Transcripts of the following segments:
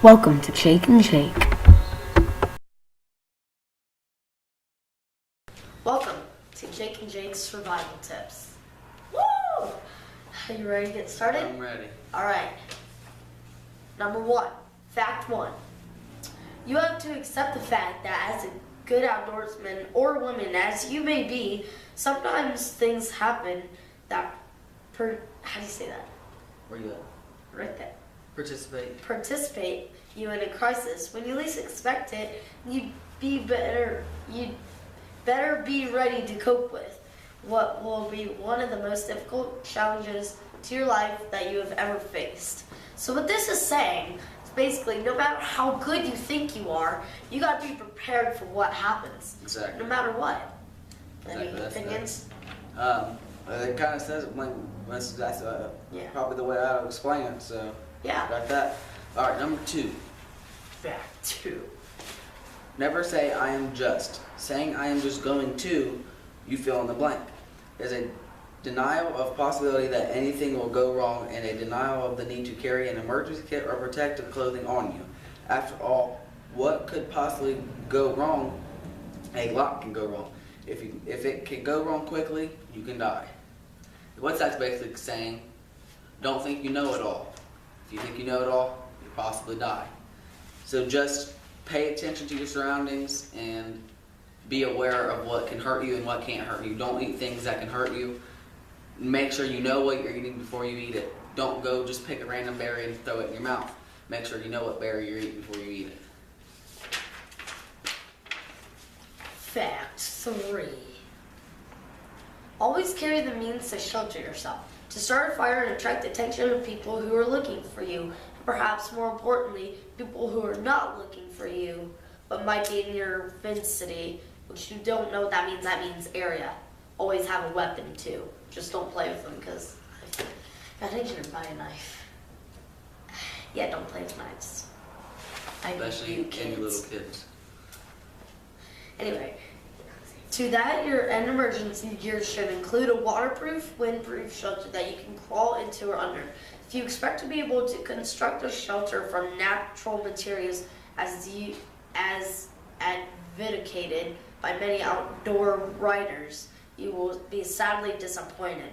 Welcome to Shake and Shake. Welcome to Jake and Jake's Survival Tips. Woo! Are you ready to get started? I'm ready. Alright. Number 1. Fact 1. You have to accept the fact that as a good outdoorsman or woman, as you may be, sometimes things happen that how do you say that? Where you at? Right there. Participate You in a crisis. When you least expect it, you'd better be ready to cope with what will be one of the most difficult challenges to your life that you have ever faced. So what this is saying is basically no matter how good you think you are, you got to be prepared for what happens. Exactly. No matter what. Exactly. Any opinions? It kind of says it that's Yeah. probably the way I would explain it. So Yeah. got that. All right, number 2. Fact 2. Never say I am just. Saying I am just going to, you fill in the blank, is a denial of possibility that anything will go wrong and a denial of the need to carry an emergency kit or protective clothing on you. After all, what could possibly go wrong? A lot can go wrong. If it can go wrong quickly, you can die. What's that's basically saying? Don't think you know it all. If you think you know it all, you'll possibly die. So just pay attention to your surroundings and be aware of what can hurt you and what can't hurt you. Don't eat things that can hurt you. Make sure you know what you're eating before you eat it. Don't go just pick a random berry and throw it in your mouth. Make sure you know what berry you're eating before you eat it. Fact 3. Always carry the means to shelter yourself, to start a fire and attract the attention of people who are looking for you, and perhaps more importantly, people who are not looking for you, but might be in your vicinity, which you don't know what that means. That means area. Always have a weapon too. Just don't play with them because I think you should buy a knife. Yeah, don't play with knives. Especially any little kids. Anyway, to that, your emergency gear should include a waterproof, windproof shelter that you can crawl into or under. If you expect to be able to construct a shelter from natural materials as advocated by many outdoor writers, you will be sadly disappointed.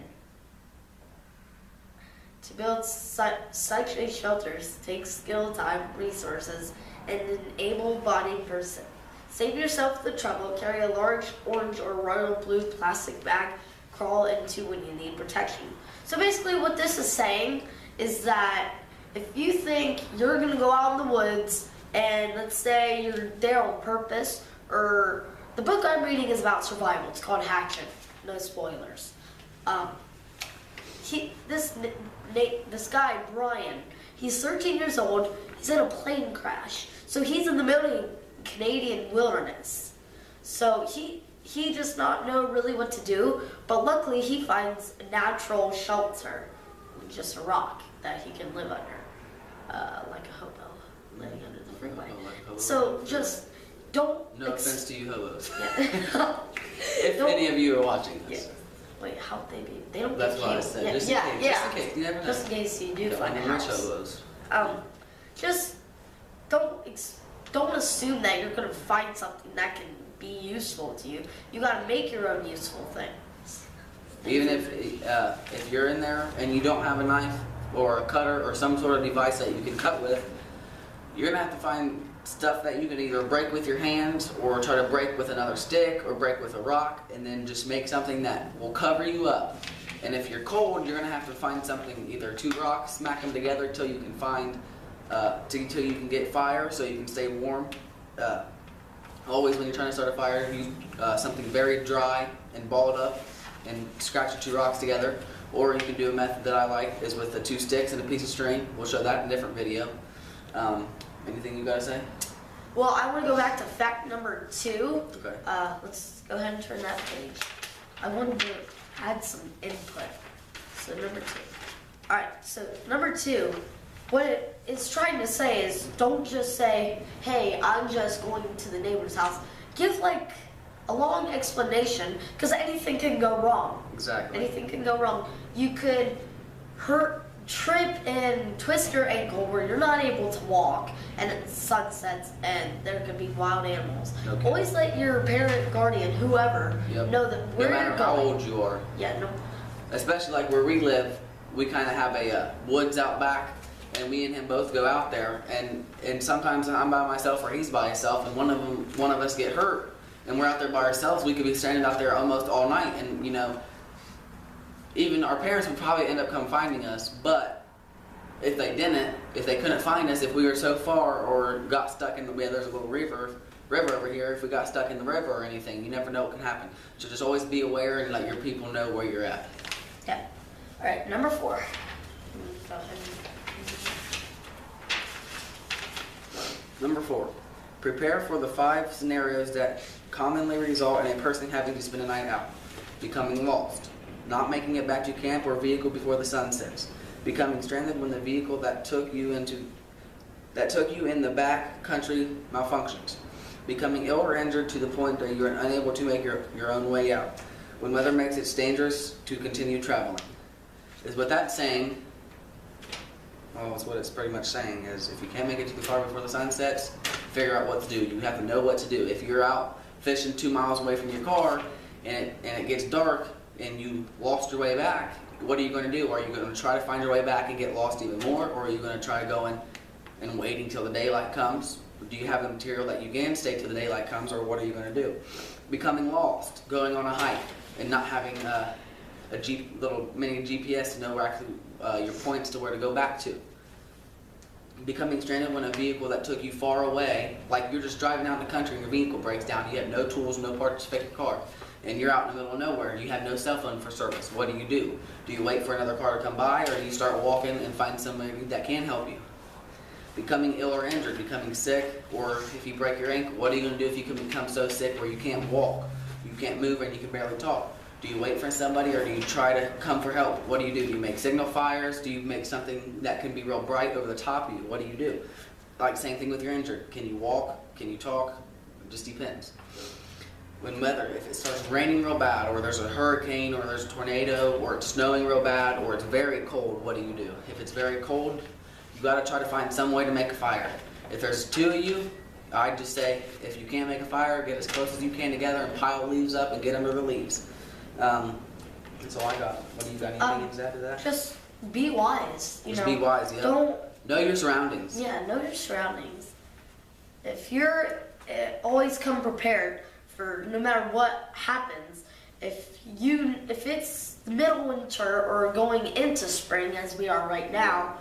To build such a shelter takes skill, time, resources, and an able-bodied person. Save yourself the trouble, carry a large orange or royal blue plastic bag, crawl into when you need protection. So basically what this is saying is that if you think you're going to go out in the woods and let's say you're there on purpose, or the book I'm reading is about survival. It's called Hatchet. No spoilers. This guy, Brian, he's 13 years old. He's in a plane crash. So he's in the middle of Canadian wilderness. So he does not know really what to do, but luckily he finds a natural shelter, just a rock that he can live under, like a hobo living under the freeway. So just don't. No offense to you hobos. Yeah. If any of you are watching this. Yeah. Wait, how'd they be? They don't That's get what I killed. said. Yeah, Just yeah, in case. yeah. Just in case. You never know. Just in case you do find a rich house. hobos. Just don't assume that you're gonna find something that can be useful to you. You gotta make your own useful things. Even if you're in there and you don't have a knife or a cutter or some sort of device that you can cut with, you're gonna have to find stuff that you can either break with your hands or try to break with another stick or break with a rock, and then just make something that will cover you up. And if you're cold, you're gonna have to find something, either 2 rocks, smack them together till you can find till you can get fire, so you can stay warm. Always when you're trying to start a fire, use something very dry and balled up and scratch the 2 rocks together. Or you can do a method that I like, is with the 2 sticks and a piece of string. We'll show that in a different video. Anything you gotta say? Well, I want to go back to fact number 2. Okay. Let's go ahead and turn that page. I wanted to add some input. So number 2. All right. So number 2. What it's trying to say is, don't just say, hey, I'm just going to the neighbor's house. Give like a long explanation, because anything can go wrong. Exactly. Anything can go wrong. You could hurt trip and twist your ankle where you're not able to walk and it sunsets and there could be wild animals. Okay. Always let your parent, guardian, whoever know that where no matter you're how going. old you are. Yeah, no. Especially like where we live, we kind of have a woods out back, and me and him both go out there, and sometimes I'm by myself or he's by himself, and one of us get hurt, and we're out there by ourselves. We could be standing out there almost all night, and you know, even our parents would probably end up come finding us, but if they couldn't find us, if we were so far or got stuck in there's a little river over here, if we got stuck in the river or anything, you never know what can happen. So just always be aware and let your people know where you're at. Yeah. All right, number 4. Number 4, prepare for the 5 scenarios that commonly result in a person having to spend a night out. Becoming lost, not making it back to camp or vehicle before the sun sets, becoming stranded when the vehicle that took you in the back country malfunctions, becoming ill or injured to the point that you are unable to make your own way out, when weather makes it dangerous to continue traveling. Is what that's saying, well, it's what it's pretty much saying is if you can't make it to the car before the sun sets, figure out what to do. You have to know what to do. If you're out fishing 2 miles away from your car and it gets dark and you lost your way back, what are you going to do? Are you going to try to find your way back and get lost even more, or are you going to try going and waiting till the daylight comes? Do you have the material that you can stay till the daylight comes, or what are you going to do? Becoming lost, going on a hike and not having a little mini GPS to know where actually your points to where to go back to. Becoming stranded when a vehicle that took you far away, like you're just driving out in the country and your vehicle breaks down, you have no tools, no parts to fix your car, and you're out in the middle of nowhere, you have no cell phone for service. What do? Do you wait for another car to come by, or do you start walking and find somebody that can help you? Becoming ill or injured, becoming sick, or if you break your ankle, what are you going to do if you can become so sick where you can't walk, you can't move, and you can barely talk? Do you wait for somebody, or do you try to come for help? What do? Do you make signal fires? Do you make something that can be real bright over the top of you? What do? Like same thing with your injured. Can you walk? Can you talk? It just depends. When weather, if it starts raining real bad, or there's a hurricane, or there's a tornado, or it's snowing real bad, or it's very cold, what do? If it's very cold, you got to try to find some way to make a fire. If there's 2 of you, I'd just say, if you can't make a fire, get as close as you can together and pile leaves up and get under the leaves. That's all I got. What do you got? Anything exactly that? Just be wise. Be wise, yeah. Don't know your surroundings. Yeah, know your surroundings. If you're always come prepared for no matter what happens. If it's the middle of winter or going into spring as we are right now,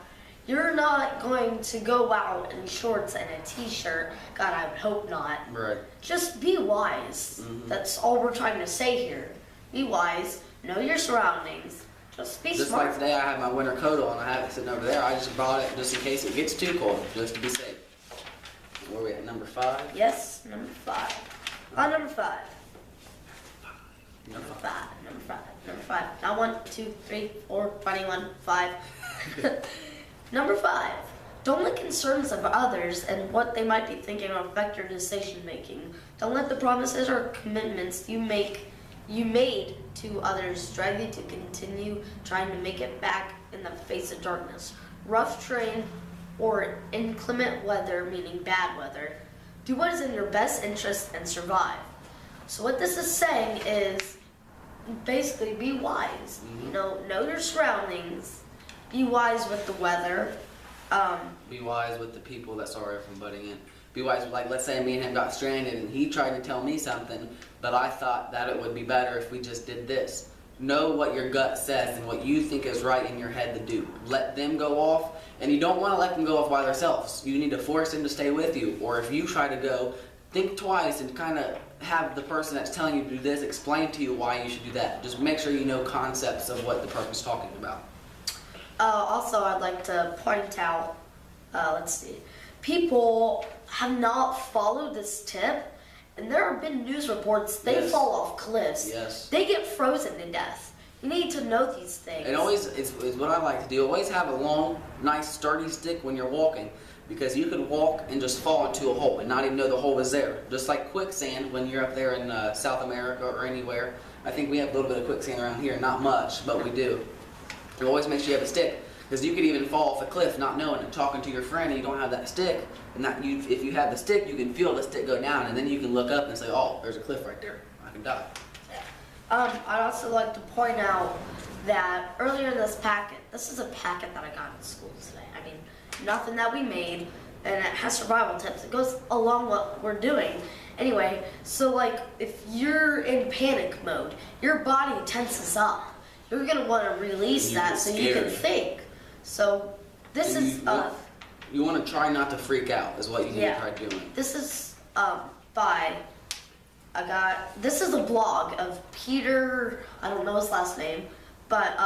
you're not going to go out in shorts and a t-shirt. God, I would hope not. Right. Just be wise. Mm-hmm. That's all we're trying to say here. Be wise. Know your surroundings. Just be just smart. Like today, I have my winter coat on. I have it sitting over there. I just brought it just in case it gets too cold, just to be safe. Where are we at? Number 5? Yes, number 5. On number 5. Number 5. Number 5. Not 1, 2, 3, 4, 21, 5. Number 5. Don't let concerns of others and what they might be thinking affect your decision making. Don't let the promises or commitments you made to others drive you to continue trying to make it back in the face of darkness. Rough terrain or inclement weather, meaning bad weather. Do what is in your best interest and survive. So what this is saying is basically be wise. Mm-hmm. Know your surroundings. Be wise with the weather. Be wise with the people that saw it from butting in. Be wise, like let's say me and him got stranded and he tried to tell me something, but I thought that it would be better if we just did this. Know what your gut says and what you think is right in your head to do. Let them go off, and you don't want to let them go off by themselves. You need to force them to stay with you, or if you try to go, think twice and kind of have the person that's telling you to do this explain to you why you should do that. Just make sure you know concepts of what the person's talking about. Also, I'd like to point out, people have not followed this tip, and there have been news reports they fall off cliffs. Yes. They get frozen to death. You need to know these things. And always, it's what I like to do, always have a long, nice, sturdy stick when you're walking, because you could walk and just fall into a hole and not even know the hole was there. Just like quicksand when you're up there in South America or anywhere. I think we have a little bit of quicksand around here, not much, but we do. You always make sure you have a stick, Because you could even fall off a cliff not knowing it, talking to your friend, and you don't have that stick. And if you have the stick, you can feel the stick go down, and then you can look up and say, oh, there's a cliff right there. I can die. I'd also like to point out that earlier in this packet, this is a packet that I got in school today. I mean, nothing that we made, and it has survival tips. It goes along what we're doing. Anyway, so like if you're in panic mode, your body tenses up. You're gonna want to release that so you can think. So this is you want to try not to freak out is what you need to try doing. This is this is a blog of Peter, I don't know his last name, but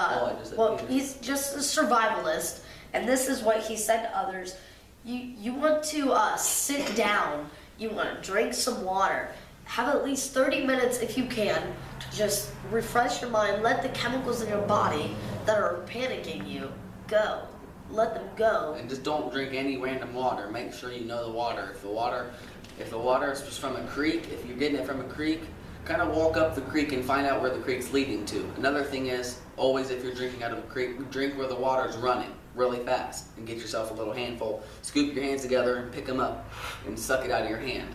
he's just a survivalist, and this is what he said to others. You want to sit down, you want to drink some water, have at least 30 minutes if you can to just refresh your mind, let the chemicals in your body that are panicking you go. Let them go. And just don't drink any random water. Make sure you know the water. If the water is just from a creek, if you're getting it from a creek, kind of walk up the creek and find out where the creek's leading to. Another thing is, always if you're drinking out of a creek, drink where the water's running really fast and get yourself a little handful. Scoop your hands together and pick them up and suck it out of your hand.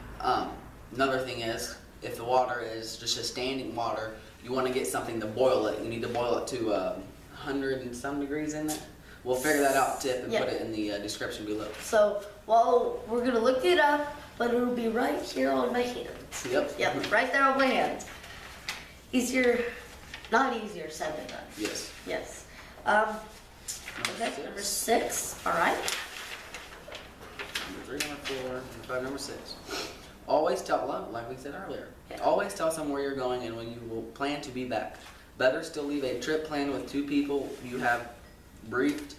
Another thing is, if the water is just a standing water, you want to get something to boil it. You need to boil it to 100 and some degrees in there. We'll figure that out, Tip, and put it in the description below. So, well, we're going to look it up, but it'll be right here on my hands. Yep, right there on my hands. Not easier said than done. Yes. Okay, number 6, all right. Number 3, number 4, number 5, number 6. Always tell, like we said earlier, always tell someone where you're going and when you will plan to be back. Better still leave a trip planned with 2 people you have briefed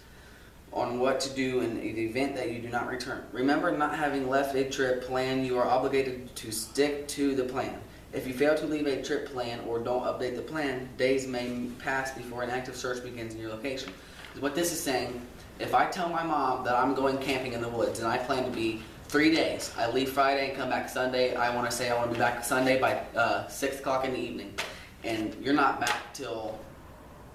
on what to do in the event that you do not return. Remember, not having left a trip plan, you are obligated to stick to the plan. If you fail to leave a trip plan or don't update the plan, days may pass before an active search begins in your location. What this is saying, if I tell my mom that I'm going camping in the woods and I plan to be 3 days, I leave Friday and come back Sunday, I want to be back Sunday by 6 o'clock in the evening, and you're not back till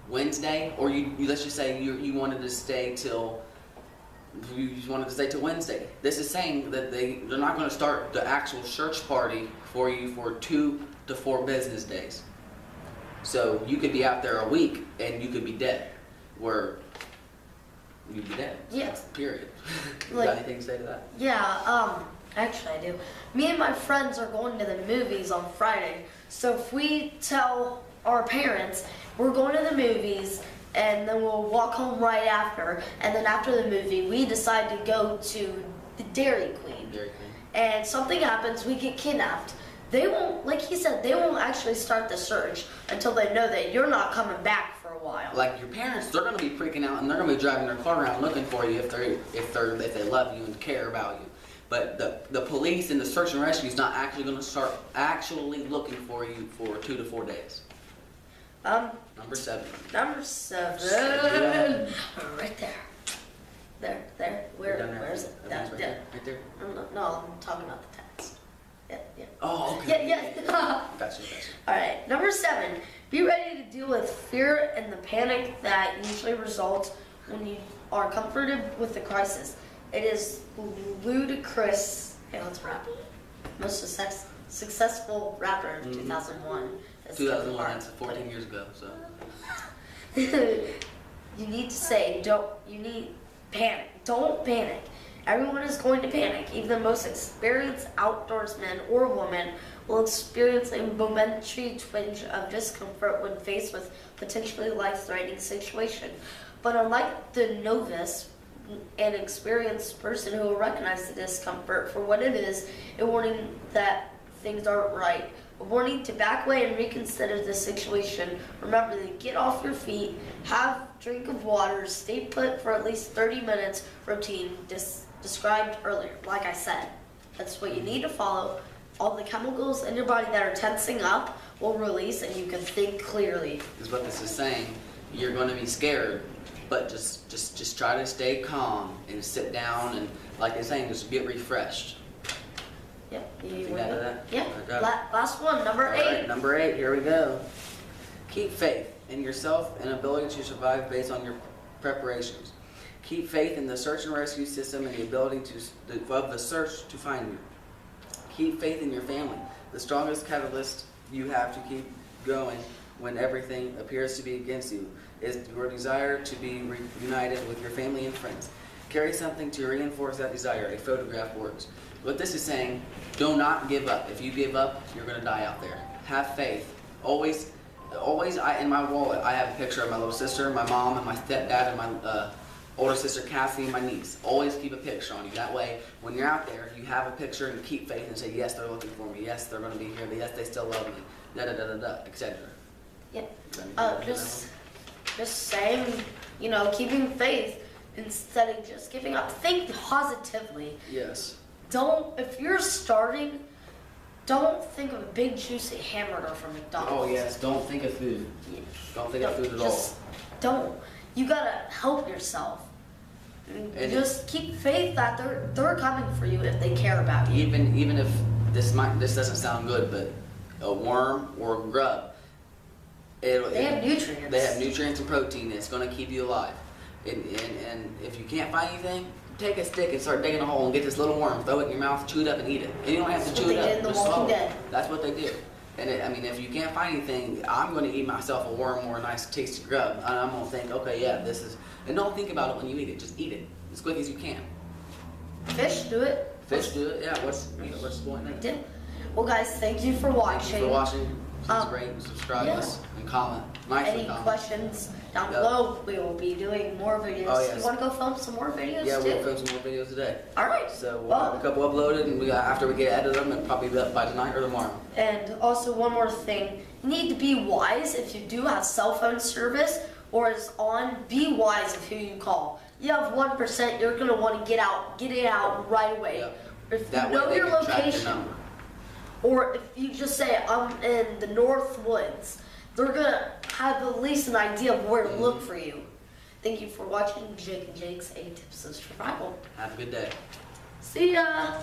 Wednesday, or you let's just say you wanted to stay till Wednesday. This is saying that they're not going to start the actual search party for you for 2 to 4 business days. So you could be out there a week and you could be dead. Where you'd be dead. Yes. Period. You got anything to say to that? Yeah. Actually, I do. Me and my friends are going to the movies on Friday. So if we tell our parents we're going to the movies, and then we'll walk home right after, and then after the movie we decide to go to the Dairy Queen. And something happens, we get kidnapped. They won't, like he said, they won't actually start the search until they know that you're not coming back for a while. Like your parents, they're going to be freaking out and they're going to be driving their car around looking for you if they love you and care about you. But the police and the search and rescue is not actually going to start actually looking for you for 2 to 4 days. Number 7. Number 7. Right there. There. Where is it? Right there. No, I'm talking about the text. Yeah. Oh, okay. Yeah. Gotcha. All right. Number 7. Be ready to deal with fear and the panic that usually results when you are confronted with the crisis. It is ludicrous. Hey, let's rap. Most successful rapper in 2001. 2001, that's 14 years ago, so. You need to say, panic. Don't panic. Everyone is going to panic. Even the most experienced outdoorsman or woman will experience a momentary twinge of discomfort when faced with potentially life-threatening situation. But unlike the novice, an experienced person who will recognize the discomfort for what it is, a warning that things aren't right. A warning to back away and reconsider the situation. Remember to get off your feet, have a drink of water, stay put for at least 30 minutes routine described earlier. Like I said, that's what you need to follow. All the chemicals in your body that are tensing up will release and you can think clearly. Is what this is saying. You're going to be scared, but just try to stay calm and sit down and, like they're saying, just get refreshed. Yep. You got that? Yeah. Last one, number 8. All right, number 8, here we go. Keep faith in yourself and ability to survive based on your preparations. Keep faith in the search and rescue system and the ability of the search to find you. Keep faith in your family. The strongest catalyst you have to keep going when everything appears to be against you is your desire to be reunited with your family and friends. Carry something to reinforce that desire. A photograph works. What this is saying, do not give up. If you give up, you're going to die out there. Have faith. Always, in my wallet, I have a picture of my little sister, my mom, and my stepdad, and my older sister Cassie, and my niece. Always keep a picture on you. That way, when you're out there, you have a picture and keep faith and say, yes, they're looking for me. Yes, they're going to be here. Yes, they still love me. Da da da da da, etc. Yep. Just saying, keeping faith instead of just giving up. Think positively. Yes. If you're starting, don't think of a big juicy hamburger from McDonald's. Oh yes, don't think of food. Don't think of food at all. Don't. You gotta help yourself. And just keep faith that they're coming for you if they care about you. Even if this doesn't sound good, but a worm or a grub, they have nutrients. They have nutrients and protein. It's going to keep you alive. And if you can't find anything, take a stick and start digging a hole and get this little worm, throw it in your mouth, chew it up, and eat it. And you don't have to chew it up. Just swallow it. That's what they do. And if you can't find anything, I'm going to eat myself a worm or a nice tasty grub, and I'm going to think, okay, yeah, this is. And don't think about it when you eat it. Just eat it as quick as you can. Fish do it. Fish do it. Yeah. What's the point in it? Well, guys, thank you for watching. Thank you for watching. Please rate and subscribe us and comment. Any questions down below? We will be doing more videos. Oh, yes. You want to go film some more videos? Yeah, too? we'll film some more videos today. All right. So we'll have a couple uploaded, and after we get edited them, it'll probably be up by tonight or tomorrow. And also one more thing: you need to be wise if you do have cell phone service or is on. Be wise of who you call. You have 1%. You're gonna want to get it out right away. Yep. If That you know way they your can track your location. number. Or if you just say, I'm in the North Woods, they're going to have at least an idea of where to look for you. Thank you for watching Jake and Jake's 8 Tips of Survival. Have a good day. See ya!